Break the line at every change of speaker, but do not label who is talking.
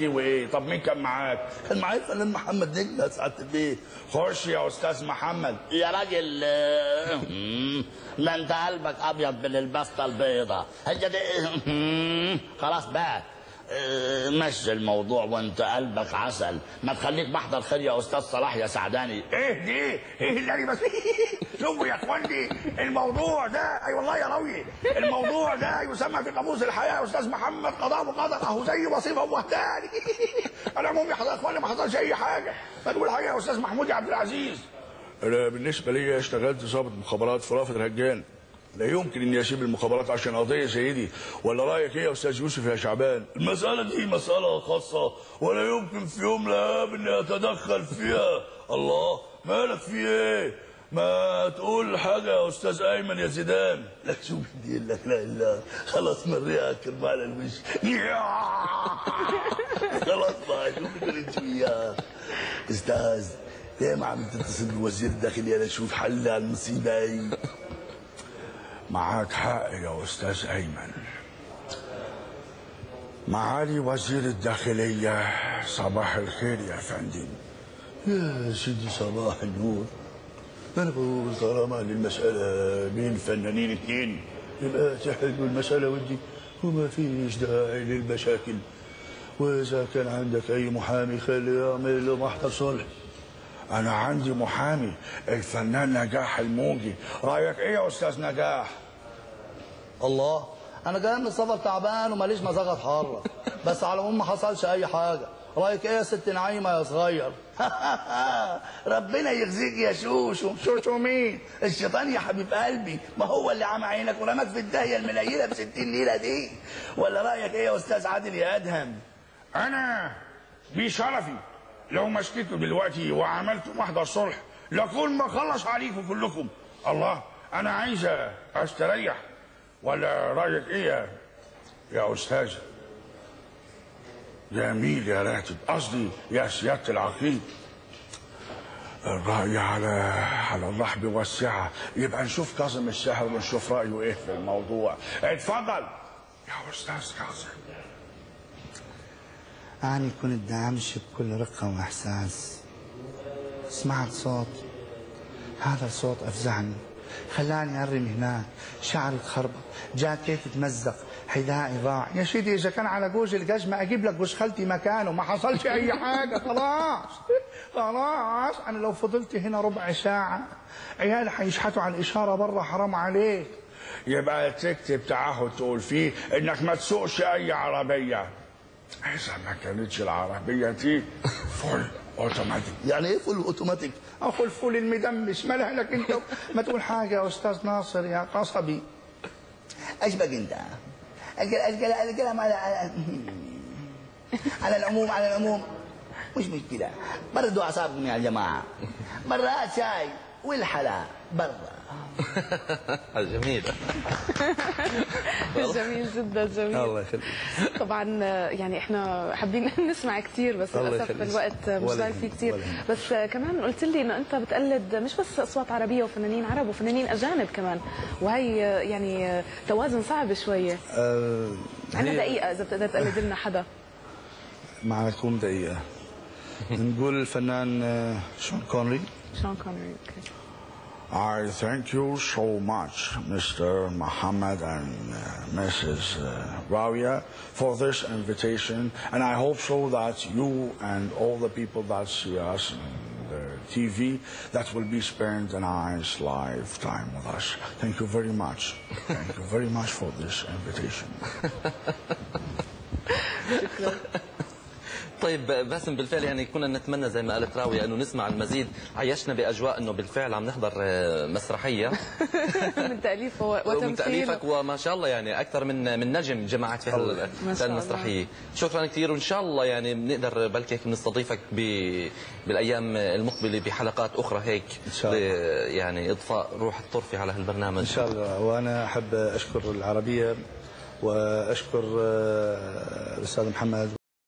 وايه؟ طب مين كان معاك؟ كان معايا الفنان محمد نجم يا سعاده البيه. خش يا استاذ محمد.
يا راجل ما انت قلبك ابيض من البسطه البيضاء. هي دي خلاص بقى. مشي الموضوع وانت قلبك عسل. ما تخليك محضر خير يا استاذ صلاح يا سعداني.
ايه دي؟ ايه اللي انا بس شوفوا يا اخواني، الموضوع ده اي والله يا راوي، الموضوع ده يسمى في قاموس الحياه يا استاذ محمد قضاء وقدر، اهو زي وصيفه ووهداني. انا المهم يا اخواني ما حصلش اي حاجه. ما تقول حاجه يا استاذ محمود يا عبد العزيز.
انا بالنسبه لي اشتغلت ضابط مخابرات في رافد الهجان. لا يمكن اني اسيب المخابرات عشان قضيه زي دي. ولا رايك ايه يا استاذ يوسف يا شعبان؟
المساله دي مساله خاصه ولا يمكن في يوم لاب اني اتدخل فيها. الله مالك في ايه؟ ما تقول حاجه يا استاذ ايمن يا زيدان. لا شوف دي لك لا اله خلاص مريها كرم على الوش. خلاص بقى شوف انت وياه. استاذ ليه ما عم تتصل بوزير الداخليه لاشوف حل على المصيبه هي؟
معاك حق يا استاذ ايمن. معالي وزير الداخليه صباح الخير يا فندم.
يا سيدي صباح النور. انا بقول طالما للمساله بين فنانين اثنين يبقى تحلوا المساله ودي وما فيش داعي للمشاكل. واذا كان عندك اي محامي خليه يعمل له محضر صلح.
انا عندي محامي الفنان نجاح الموجي. رايك ايه يا استاذ نجاح؟
الله انا جاي من السفر تعبان وماليش مزاج اتحرك، بس على العموم ما حصلش اي حاجه. رايك ايه يا ست نعيمه يا صغير؟
ربنا يخزيك يا شوشو. شوشو مين؟ الشيطان يا حبيب قلبي، ما هو اللي عمى عينك ورماك في الداهيه المنيله ب60 ليله دي. ولا رايك ايه يا استاذ عادل يا ادهم؟
انا بشرفي لو مسكته دلوقتي وعملت محضر صلح لكون بخلص عليكم كلكم. الله انا عايز استريح. ولا رايك ايه يا استاذ؟ جميل يا راتب، قصدي يا سياده العقيد. الرأي على الرحب والسعة. يبقى نشوف كاظم الساحر ونشوف رأيه ايه في الموضوع. اتفضل يا استاذ كاظم.
أنا كنت امشي بكل رقة وإحساس. سمعت صوت، هذا الصوت أفزعني، خلاني أرمي هناك، شعري تخربط، جاكيتي تمزق، حذائي ضاع. يا سيدي إذا كان على جوز القجمة أجيب لك جوز خالتي مكانه، ما حصلش أي حاجة. خلاص خلاص. أنا لو فضلت هنا ربع ساعة عيالي حيشحتوا على الإشارة برا، حرام عليك.
يبقى تكتب تعهد تقول فيه إنك ما تسوقش أي عربية. إذا ما كانتش العربية دي فول اوتوماتيك.
يعني ايه فول اوتوماتيك؟
اخو الفول المدمس. مالها لك انت؟ ما تقول حاجه يا استاذ ناصر يا قصبي.
اشبك انت. الكلام على العموم مش مشكله. بردوا اعصابكم يا جماعه. برات شاي والحلا برا.
جميل.
جميل جدا جميل.
الله يخليك.
طبعا يعني احنا حابين نسمع كثير بس للاسف الوقت مش ضايل فيه كثير. بس كمان قلت لي انه انت بتقلد مش بس اصوات عربيه وفنانين عرب وفنانين اجانب كمان، وهي يعني توازن صعب شويه. عندنا دقيقه اذا بتقدر تقلد لنا حدا.
معكم دقيقه. نقول الفنان شون كونري.
شون كونري. اوكي.
I thank you so much, Mr. Mohammed and Mrs. Rawia, for this invitation. And I hope so that you and all the people that see us on the TV, that will be spend a nice lifetime with us. Thank you very much. Thank you very much for this invitation.
طيب باسم، بالفعل يعني كنا نتمنى زي ما قالت راوية انه نسمع المزيد. عيشنا باجواء انه بالفعل عم نحضر مسرحيه
من تاليف وتمثيل
ومن تاليفك، وما شاء الله يعني اكثر من نجم جمعت في هالمسرحيه. شكرا كثير، وان شاء الله يعني بنقدر بلكي نستضيفك بالايام المقبله بحلقات اخرى هيك
ان شاء الله،
يعني اضفاء روح الطرفه على هالبرنامج
ان شاء الله. وانا احب اشكر العربيه واشكر الاستاذ محمد